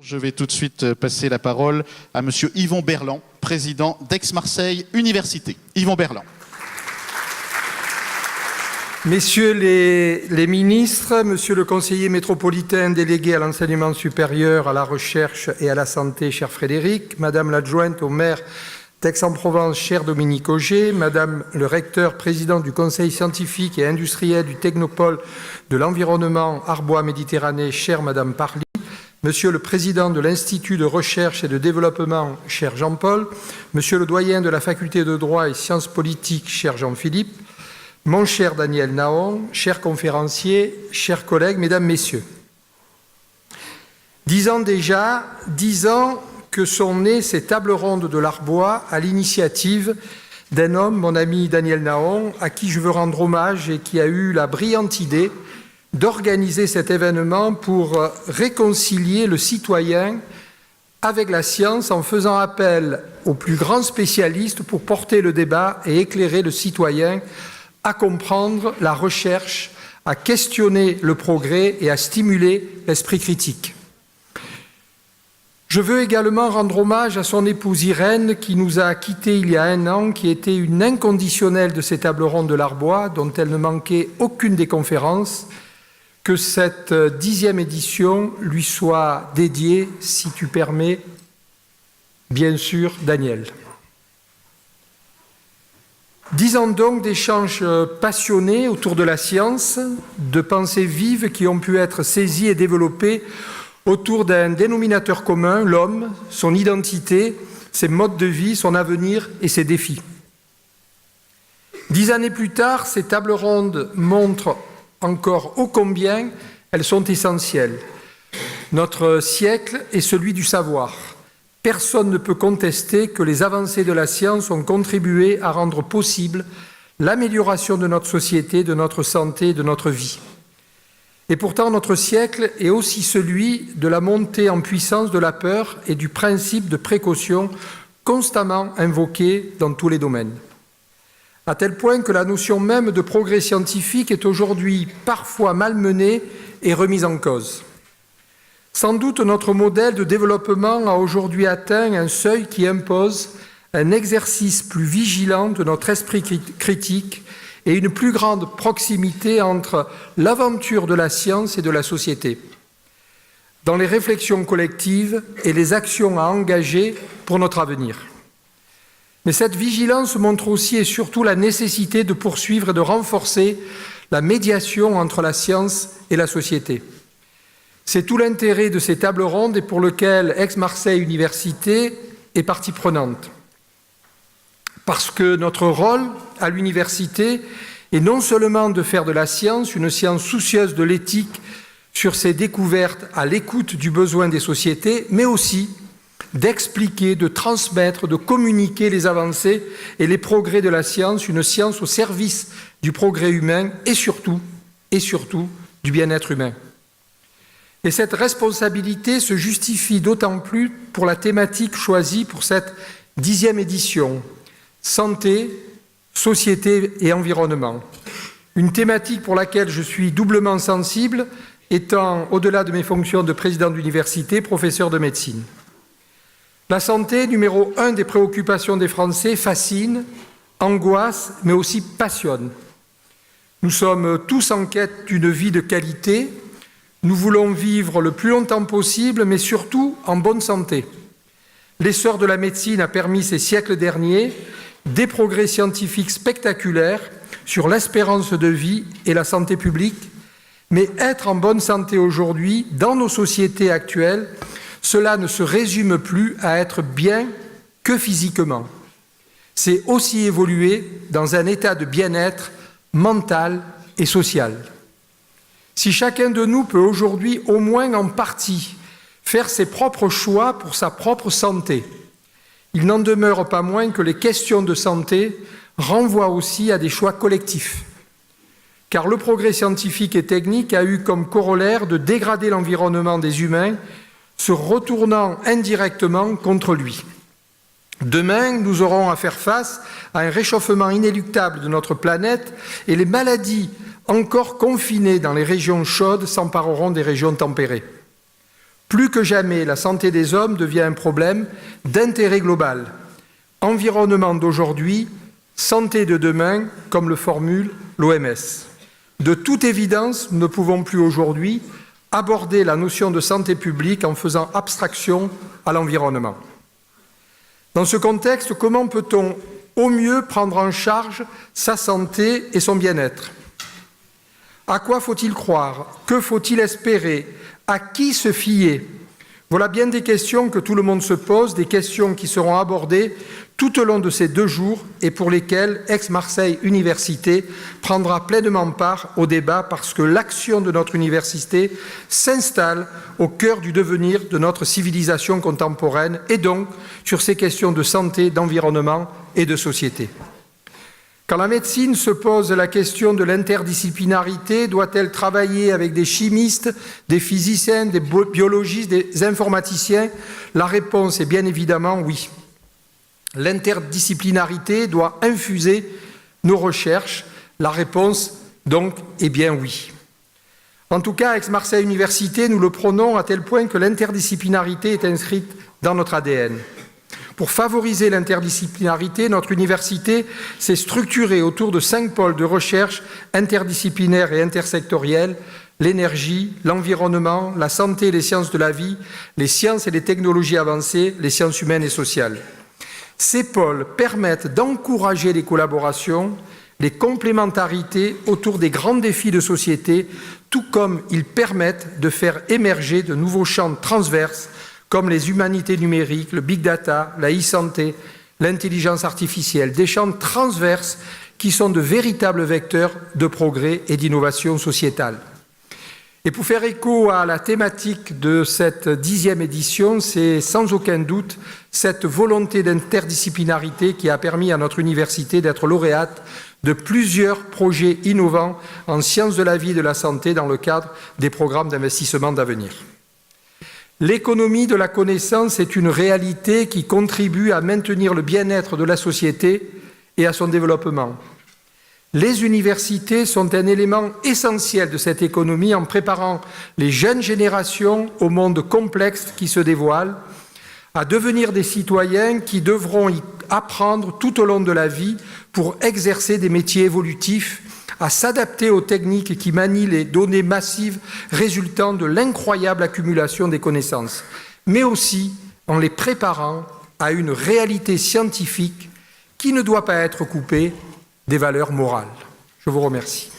Je vais tout de suite passer la parole à Monsieur Yvon Berland, président d'Aix-Marseille Université. Yvon Berland. Messieurs les ministres, Monsieur le conseiller métropolitain délégué à l'enseignement supérieur, à la recherche et à la santé, cher Frédéric, Madame l'adjointe au maire d'Aix-en-Provence, cher Dominique Auger, Madame le recteur président du conseil scientifique et industriel du Technopôle de l'environnement Arbois-Méditerranée, chère Madame Parly, Monsieur le président de l'Institut de recherche et de développement, cher Jean-Paul, Monsieur le doyen de la faculté de droit et sciences politiques, cher Jean-Philippe, mon cher Daniel Naon, chers conférenciers, chers collègues, mesdames, messieurs. 10 ans déjà, 10 ans que sont nées ces tables rondes de l'Arbois à l'initiative d'un homme, mon ami Daniel Naon, à qui je veux rendre hommage et qui a eu la brillante idée d'organiser cet événement pour réconcilier le citoyen avec la science en faisant appel aux plus grands spécialistes pour porter le débat et éclairer le citoyen à comprendre la recherche, à questionner le progrès et à stimuler l'esprit critique. Je veux également rendre hommage à son épouse Irène qui nous a quittés il y a 1 an, qui était une inconditionnelle de ces tables rondes de l'Arbois, dont elle ne manquait aucune des conférences. Que cette 10e édition lui soit dédiée, si tu permets, bien sûr, Daniel. 10 ans donc d'échanges passionnés autour de la science, de pensées vives qui ont pu être saisies et développées autour d'un dénominateur commun, l'homme, son identité, ses modes de vie, son avenir et ses défis. 10 années plus tard, ces tables rondes montrent encore ô combien elles sont essentielles. Notre siècle est celui du savoir. Personne ne peut contester que les avancées de la science ont contribué à rendre possible l'amélioration de notre société, de notre santé, de notre vie. Et pourtant, notre siècle est aussi celui de la montée en puissance de la peur et du principe de précaution constamment invoqué dans tous les domaines. À tel point que la notion même de progrès scientifique est aujourd'hui parfois malmenée et remise en cause. Sans doute notre modèle de développement a aujourd'hui atteint un seuil qui impose un exercice plus vigilant de notre esprit critique et une plus grande proximité entre l'aventure de la science et de la société, dans les réflexions collectives et les actions à engager pour notre avenir. Mais cette vigilance montre aussi et surtout la nécessité de poursuivre et de renforcer la médiation entre la science et la société. C'est tout l'intérêt de ces tables rondes et pour lequel Aix-Marseille Université est partie prenante. Parce que notre rôle à l'université est non seulement de faire de la science une science soucieuse de l'éthique sur ses découvertes à l'écoute du besoin des sociétés, mais aussi d'expliquer, de transmettre, de communiquer les avancées et les progrès de la science, une science au service du progrès humain et surtout du bien-être humain. Et cette responsabilité se justifie d'autant plus pour la thématique choisie pour cette 10e édition, santé, société et environnement. Une thématique pour laquelle je suis doublement sensible, étant, au-delà de mes fonctions de président d'université, professeur de médecine. La santé, numéro 1 des préoccupations des Français, fascine, angoisse, mais aussi passionne. Nous sommes tous en quête d'une vie de qualité. Nous voulons vivre le plus longtemps possible, mais surtout en bonne santé. L'essor de la médecine a permis ces siècles derniers des progrès scientifiques spectaculaires sur l'espérance de vie et la santé publique, mais être en bonne santé aujourd'hui, dans nos sociétés actuelles, cela ne se résume plus à être bien que physiquement. C'est aussi évoluer dans un état de bien-être mental et social. Si chacun de nous peut aujourd'hui, au moins en partie, faire ses propres choix pour sa propre santé, il n'en demeure pas moins que les questions de santé renvoient aussi à des choix collectifs. Car le progrès scientifique et technique a eu comme corollaire de dégrader l'environnement des humains, se retournant indirectement contre lui. Demain, nous aurons à faire face à un réchauffement inéluctable de notre planète et les maladies encore confinées dans les régions chaudes s'empareront des régions tempérées. Plus que jamais, la santé des hommes devient un problème d'intérêt global. Environnement d'aujourd'hui, santé de demain, comme le formule l'OMS. De toute évidence, nous ne pouvons plus aujourd'hui aborder la notion de santé publique en faisant abstraction à l'environnement. Dans ce contexte, comment peut-on au mieux prendre en charge sa santé et son bien-être? À quoi faut-il croire? Que faut-il espérer? À qui se fier? Voilà bien des questions que tout le monde se pose, des questions qui seront abordées tout au long de ces 2 jours et pour lesquelles Aix-Marseille Université prendra pleinement part au débat parce que l'action de notre université s'installe au cœur du devenir de notre civilisation contemporaine et donc sur ces questions de santé, d'environnement et de société. Quand la médecine se pose la question de l'interdisciplinarité, doit-elle travailler avec des chimistes, des physiciens, des biologistes, des informaticiens? La réponse est bien évidemment oui. L'interdisciplinarité doit infuser nos recherches. La réponse, donc, est bien oui. En tout cas, à Aix-Marseille Université, nous le prônons à tel point que l'interdisciplinarité est inscrite dans notre ADN. Pour favoriser l'interdisciplinarité, notre université s'est structurée autour de 5 pôles de recherche interdisciplinaires et intersectoriels: l'énergie, l'environnement, la santé et les sciences de la vie, les sciences et les technologies avancées, les sciences humaines et sociales. Ces pôles permettent d'encourager les collaborations, les complémentarités autour des grands défis de société, tout comme ils permettent de faire émerger de nouveaux champs transverses comme les humanités numériques, le big data, la e-santé, l'intelligence artificielle, des champs transverses qui sont de véritables vecteurs de progrès et d'innovation sociétale. Et pour faire écho à la thématique de cette 10e édition, c'est sans aucun doute cette volonté d'interdisciplinarité qui a permis à notre université d'être lauréate de plusieurs projets innovants en sciences de la vie et de la santé dans le cadre des programmes d'investissement d'avenir. L'économie de la connaissance est une réalité qui contribue à maintenir le bien-être de la société et à son développement. Les universités sont un élément essentiel de cette économie en préparant les jeunes générations au monde complexe qui se dévoile, à devenir des citoyens qui devront y apprendre tout au long de la vie pour exercer des métiers évolutifs, à s'adapter aux techniques qui manient les données massives résultant de l'incroyable accumulation des connaissances, mais aussi en les préparant à une réalité scientifique qui ne doit pas être coupée des valeurs morales. Je vous remercie.